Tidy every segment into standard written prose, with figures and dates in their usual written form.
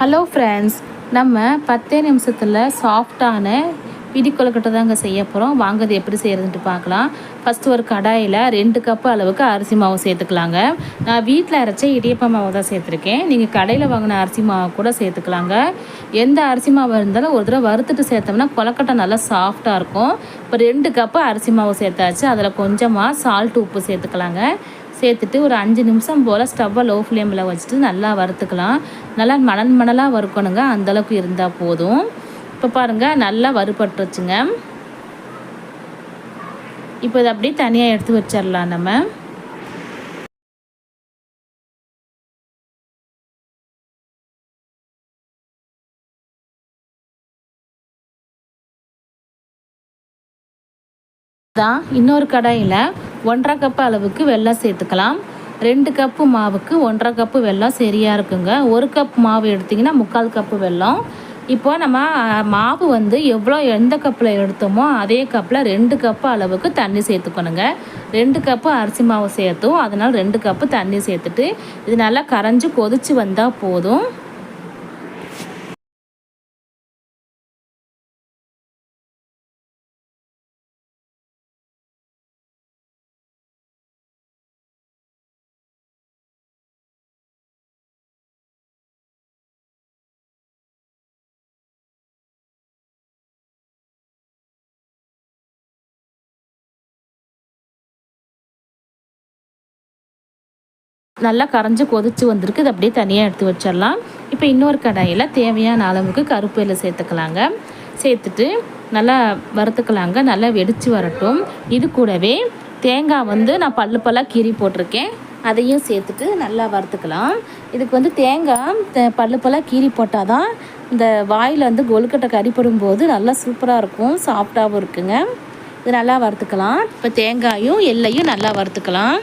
Hello friends, நம்ம 10 நிமிஷத்தில் சாஃப்டான பிடி கொழுக்கட்டை தாங்க செய்ய போகிறோம். வாங்க அது எப்படி செய்கிறதுன்ட்டு பார்க்கலாம். ஃபஸ்ட்டு ஒரு கடாயில் 2 கப்பு அளவுக்கு அரிசி மாவு சேர்த்துக்கலாங்க. நான் வீட்டில் அரைச்ச இடியப்ப மாவு தான் சேர்த்துருக்கேன். நீங்கள் கடையில் வாங்கின அரிசி மாவு கூட சேர்த்துக்கலாங்க. எந்த அரிசி மாவு இருந்தாலும் ஒரு தடவை வறுத்துட்டு சேர்த்தோம்னா கொழுக்கட்டை நல்லா சாஃப்டாக இருக்கும். இப்போ 2 கப்பு அரிசி மாவு சேர்த்தாச்சு. அதில் கொஞ்சமாக சால்ட் உப்பு சேர்த்துக்கலாங்க. சேர்த்துட்டு ஒரு 5 நிமிஷம் போல் ஸ்டவ்வை லோ ஃப்ளேமில் வச்சுட்டு நல்லா வறுத்துக்கலாம். நல்லா மணல் மணலாக வறுக்கணுங்க, அந்தளவுக்கு இருந்தால் போதும். இப்போ பாருங்கள், நல்லா வறுபட்டுருச்சுங்க. இப்போ இதை அப்படியே தனியாக எடுத்து வச்சிடலாம். நம்ம தான் இன்னொரு கடாயில் 1.5 கப்பு அளவுக்கு வெல்லம் சேர்த்துக்கலாம். 2 கப்பு மாவுக்கு 1.5 கப்பு வெல்லம் சரியாக இருக்குங்க. 1 கப் மாவு எடுத்திங்கன்னா 3/4 கப்பு வெல்லம். இப்போ நம்ம மாவு வந்து எந்த கப்பில் எடுத்தோமோ அதே கப்பில் 2 கப்பு அளவுக்கு தண்ணி சேர்த்துக்கணுங்க. 2 கப்பு அரிசி மாவு சேர்த்தோம், அதனால் 2 கப்பு தண்ணி சேர்த்துட்டு இது நல்லா கரைஞ்சி கொதித்து வந்தால் போதும். நல்லா கரைஞ்சி கொதித்து வந்திருக்கு. இது அப்படியே தனியாக எடுத்து வச்சிடலாம். இப்போ இன்னொரு கடாயில் தேவையான அளவுக்கு கருப்பு எள்ளு சேர்த்துக்கலாங்க. சேர்த்துட்டு நல்லா வறுத்துக்கலாங்க. நல்லா வெடித்து வரட்டும். இது கூடவே தேங்காய் வந்து நான் பல்லாக கீறி போட்டிருக்கேன், அதையும் சேர்த்துட்டு நல்லா வறுத்துக்கலாம். இதுக்கு வந்து தேங்காய் பல்லாக கீறி போட்டால் தான் இந்த வாயில் வந்து கொழுக்கட்டை கறிப்படும் போது நல்லா சூப்பராக இருக்கும், சாஃப்டாகவும் இருக்குங்க. இது நல்லா வறுத்துக்கலாம். இப்போ தேங்காயும் எள்ளையும் நல்லா வறுத்துக்கலாம்.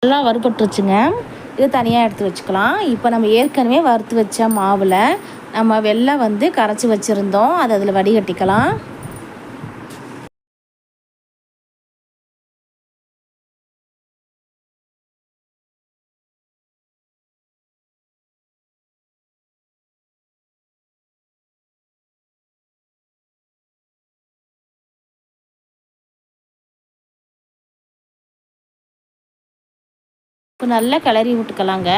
நல்லா வறுபட்டுருச்சுங்க. இது தனியாக எடுத்து வச்சுக்கலாம். இப்போ நம்ம ஏற்கனவே வறுத்து வச்ச மாவில் நம்ம வெல்லம் வந்து கரைச்சி வச்சுருந்தோம், அதை அதில் வடிகட்டிக்கலாம். இப்போ நல்லா கிளறி விட்டுக்கலாங்க.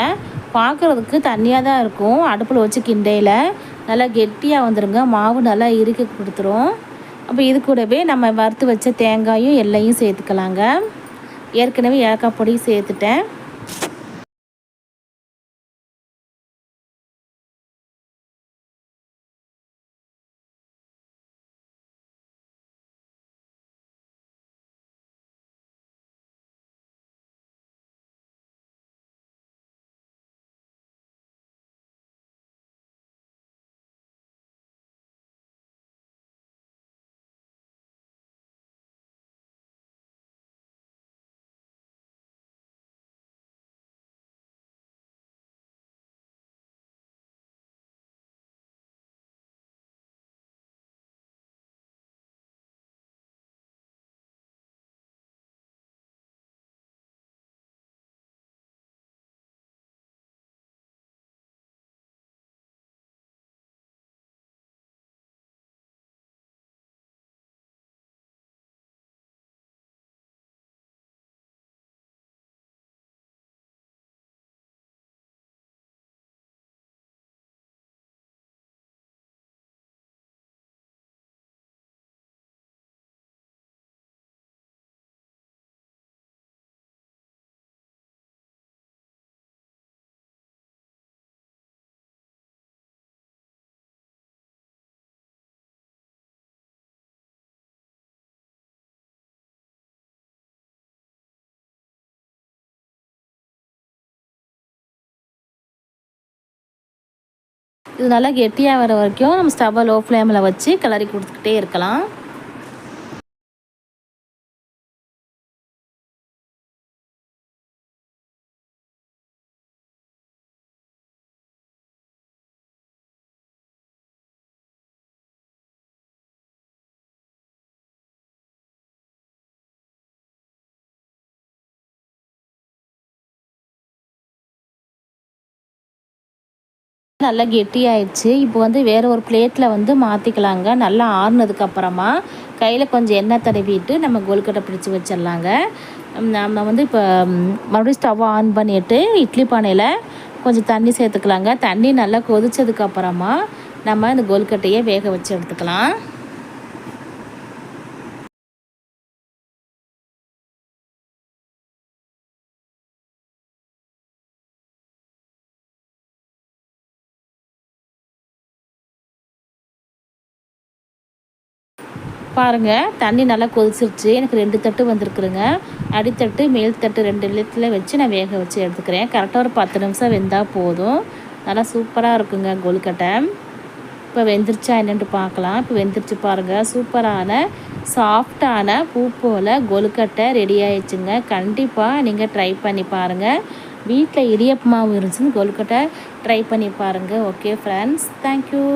பார்க்குறதுக்கு தண்ணியாக தான் இருக்கும். அடுப்பில் வச்சு கிண்டையில் நல்லா கெட்டியாக வந்துடுங்க. மாவு நல்லா இறுக்கி கொடுத்துரும். அப்போ இது கூடவே நம்ம வறுத்து வச்ச தேங்காயும் எள்ளையும் சேர்த்துக்கலாங்க. ஏற்கனவே ஏலக்காய் பொடி சேர்த்துட்டேன். இது நல்லா கெட்டியாக வர வரைக்கும் நம்ம ஸ்டவ்வை லோ ஃப்ளேமில் வச்சு கிளறி கொடுத்துக்கிட்டே இருக்கலாம். நல்லா கெட்டியாயிடுச்சு. இப்போ வந்து வேறு ஒரு பிளேட்டில் வந்து மாற்றிக்கலாங்க. நல்லா ஆறுனதுக்கப்புறமா கையில் கொஞ்சம் எண்ணெய் தடவிட்டு நம்ம கொழுக்கட்டை பிடிச்சி வச்சிடலாங்க. நம்ம வந்து இப்போ மறுபடியும் ஸ்டவ் ஆன் பண்ணிவிட்டு இட்லி பானையில் கொஞ்சம் தண்ணி சேர்த்துக்கலாங்க. தண்ணி நல்லா கொதிச்சதுக்கப்புறமா நம்ம இந்த கொழுக்கட்டையை வேக வச்சு எடுத்துக்கலாம். பாருங்கள், தண்ணி நல்லா கொதிச்சிருச்சு. எனக்கு 2 தட்டு வந்திருக்குதுங்க. அடித்தட்டு மேல் தட்டு 2 லிட்டரில் வச்சு நான் வேக வச்சு எடுத்துக்கிறேன். கரெக்டாக ஒரு 10 நிமிஷம் வெந்தால் போதும். நல்லா சூப்பராக இருக்குங்க கொழுக்கட்டை. இப்போ வெந்துருச்சா என்னென்ட்டு பார்க்கலாம். இப்போ வெந்துருச்சு பாருங்கள். சூப்பரான சாஃப்டான பூ போல் கொழுக்கட்டை ரெடி ஆயிடுச்சுங்க. கண்டிப்பாக நீங்கள் ட்ரை பண்ணி பாருங்கள். வீட்டில் இடியப்பமாவும் இருந்துச்சுன்னு கொழுக்கட்டை ட்ரை பண்ணி பாருங்கள். Okay friends, thank you.